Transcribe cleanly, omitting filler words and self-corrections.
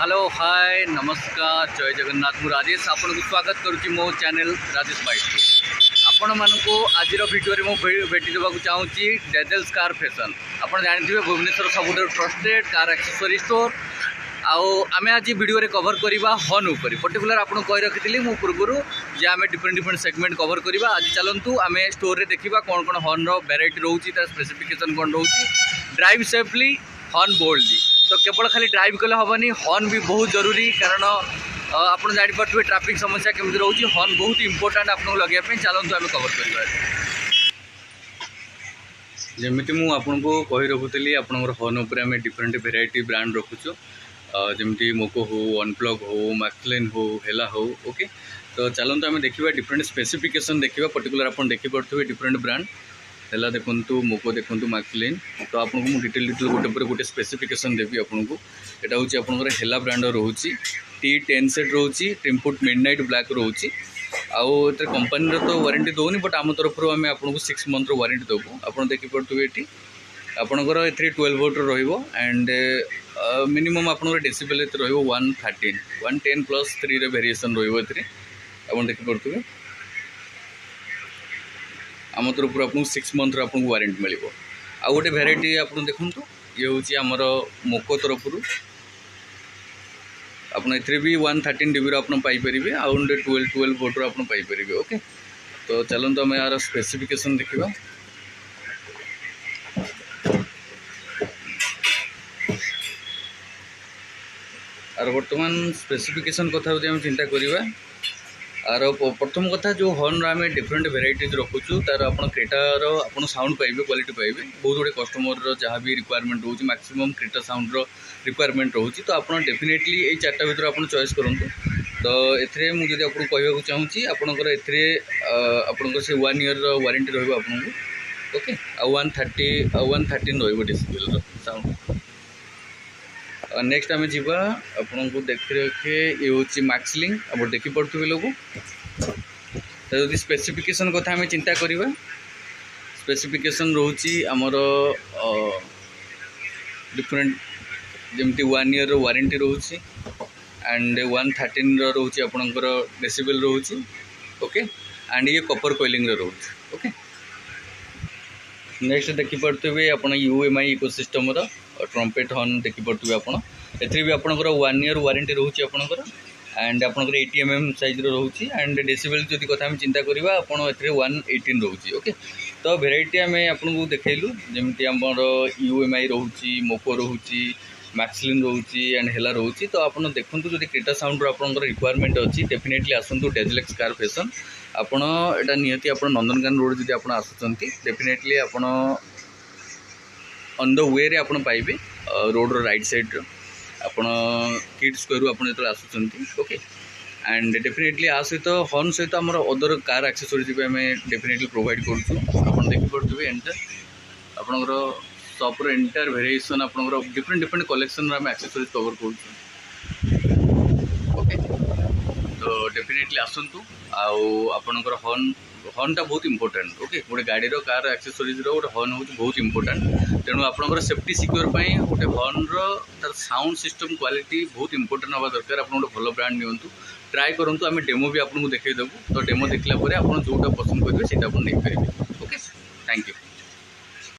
Hello hi नमस्कार जय जगन्नाथ मु राजेश आपन को स्वागत करुच्ची मो चैनल राजेश बाइक आपण मानक आज भिडियो में भेटी देवाक चाहूँगी डेजल्स कार फैशन। आपड़ जानते भुवनेश्वर सब ट्रस्टेड कार एक्सेसरी स्टोर आमे आज वीडियो रे कवर करवा हॉर्न उपर पर्टिकुलर आपको कही रखी मु पूर्व जे आम डिफरेंट डिफरेंट सेगमेंट कवर करवा। आज चलतु आम स्टोर रे देखा कौन कौन हॉर्न वेराइटी रोचे तार स्पेसिफिकेशन कौन रोचे। ड्राइव सेफली हॉर्न बोल्डली तो केवल खाली ड्राइव कले हेनी हॉर्न भी बहुत जरूरी कारण आप जापे ट्रैफिक समस्या केमती रोचे हॉर्न बहुत इंपोर्टेंट आपको लगे। चलतु आम कवर करवा जमी मुझे कही रखुली आप हॉर्न उपर आम डिफरेंट वेराइटी ब्रांड रखुचु जमी मोको हो अनप्लग हो मैक्सलेन हो हेला हो ओके। तो चलते आम देखा डिफरेंट स्पेसिफिकेशन देखा पर्टिकुलर आप देखिपे डिफरेंट ब्रांड है देखु मोको देखु मैक्सलेन। तो आपको मुझे डिटेल गोटे गोटे स्पेसिफिकेशन देवी आपको। यहाँ हूँ आप हेला ब्रांड रोचे T10 सेट रोचे ट्रिमपुट मिडनाइट ब्लैक रोचे आउ कंपनी तो वारंटी दौनी बट आम तरफ आम आपको 6 मंथ वारंटी देवु। आप देखिपे ये आपणकर ए 12 वोल्ट एंड मिनिमम आप डेसिबल 113 110 प्लस 3 वेरिएशन आप देखिपे आम तरफ आपको 6 मंथ आपको वारंटी मिल। आउ गोटे भेराइटी आप देखूँ ये हूँ आमर मोको तरफ आप भी 113 dB आप पाइपर आउ 12 वोल्ट आप पाइपर ओके। तो चलते आम यार स्पेसिफिकेशन देखा। आर बर्तमान स्पेसिफिकेशन कथा आम चिंता करवा। आर प्रथम कथा जो हॉर्न आम डिफरेंट वेराइटीज रखुचु तार आप क्रेटार आप साउंड पाइबे क्वालिटी पाइबे बहुत गुड़े कस्टमर जहाँ भी रिक्वायरमेंट रोचे मैक्सिमम क्रेटा साउंड रिक्वायरमेंट रोचे। तो आप डेफिनेटली ये चार्टा भर आप चॉइस करूँ। तो ये मुझे आपको कहूँ चाहूँगी आपंकर आपंकर से 1 ईयर वारंटी रहा आपको ओके। आ 113 रही डेसिबल साउंड। नेक्स्ट आम जावा आपको देख रखे ये हूँ मैक्सलिन आप देखिपे लोग। तो जो स्पेसिफिकेशन कथा आम चिंता करवा स्पेसिफिकेशन रोची आमर डिफरेंट जमती 1 ईयर वारंटी रोचे एंड 113 रोचे आपणकर डेसिबल रोचे ओके। एंड ये कॉपर कोइलिंग रोचे ओके। नेक्स्ट देखिपे आप UMI इकोसिस्टम ट्रम्पेट हॉर्न देखिपे आप भी आपंकर 1 ईयर वारंटी रोचे आपंकर एंड आपंकर 80 mm साइज रोचे एंड डेसिबल जो कथा हम चिंता करवा आप 118 रोचे ओके। तो भेराइटी आम आपको देखलु जमी आमर UMI रोचे मोको रोचे मैक्सलिन रोचे एंड हेला रोचे। तो आप देखूँ जो क्रेटा साउंड आपंकर रिक्वायरमेंट अच्छी डेफिनेटली आसतु डेजलेक्स कार फैशन। आपड़ एटा निहती आप नंदनकानन रोड जब आप आसुँच डेफिनेटली आप ऑन द वे रे आप पाइबे रोड राइट साइड आप किड स्क्वायर आप जो आसुँच ओके। एंड डेफिनेटली आ सहित हॉर्न सहित आम अदर कार एक्सेसरीज भी आम डेफिनेटली प्रोवाइड करूँ। देखिपे एंटर आपंकर सपर एंटायर वेरिएशन आपंकर डिफरेंट डिफरेंट कलेक्शन आम एक्सेसरीज कवर करूँ ओके। तो डेफिनेटली आसतु आपणकर हॉर्न टा बहुत इंपोर्टेंट ओके। गोटे गाड़ी कार एक्सेसरीज गोटे हॉर्न हूँ बहुत इंपोर्टेंट तेणु आपंकर सेफ्टी सिक्योर गोटे हॉर्न तार साउंड सिस्टम क्वालिटी बहुत इंपोर्टेंट हवा दरकार। आप गोटे भल ब्रांड नियंतु ट्राए करूँ आम डेमो भी आपको देखदेबू। तो डेमो देखला आप जोटा पसंद करेंगे सीटा आप नहीं पारे ओके। Thank you.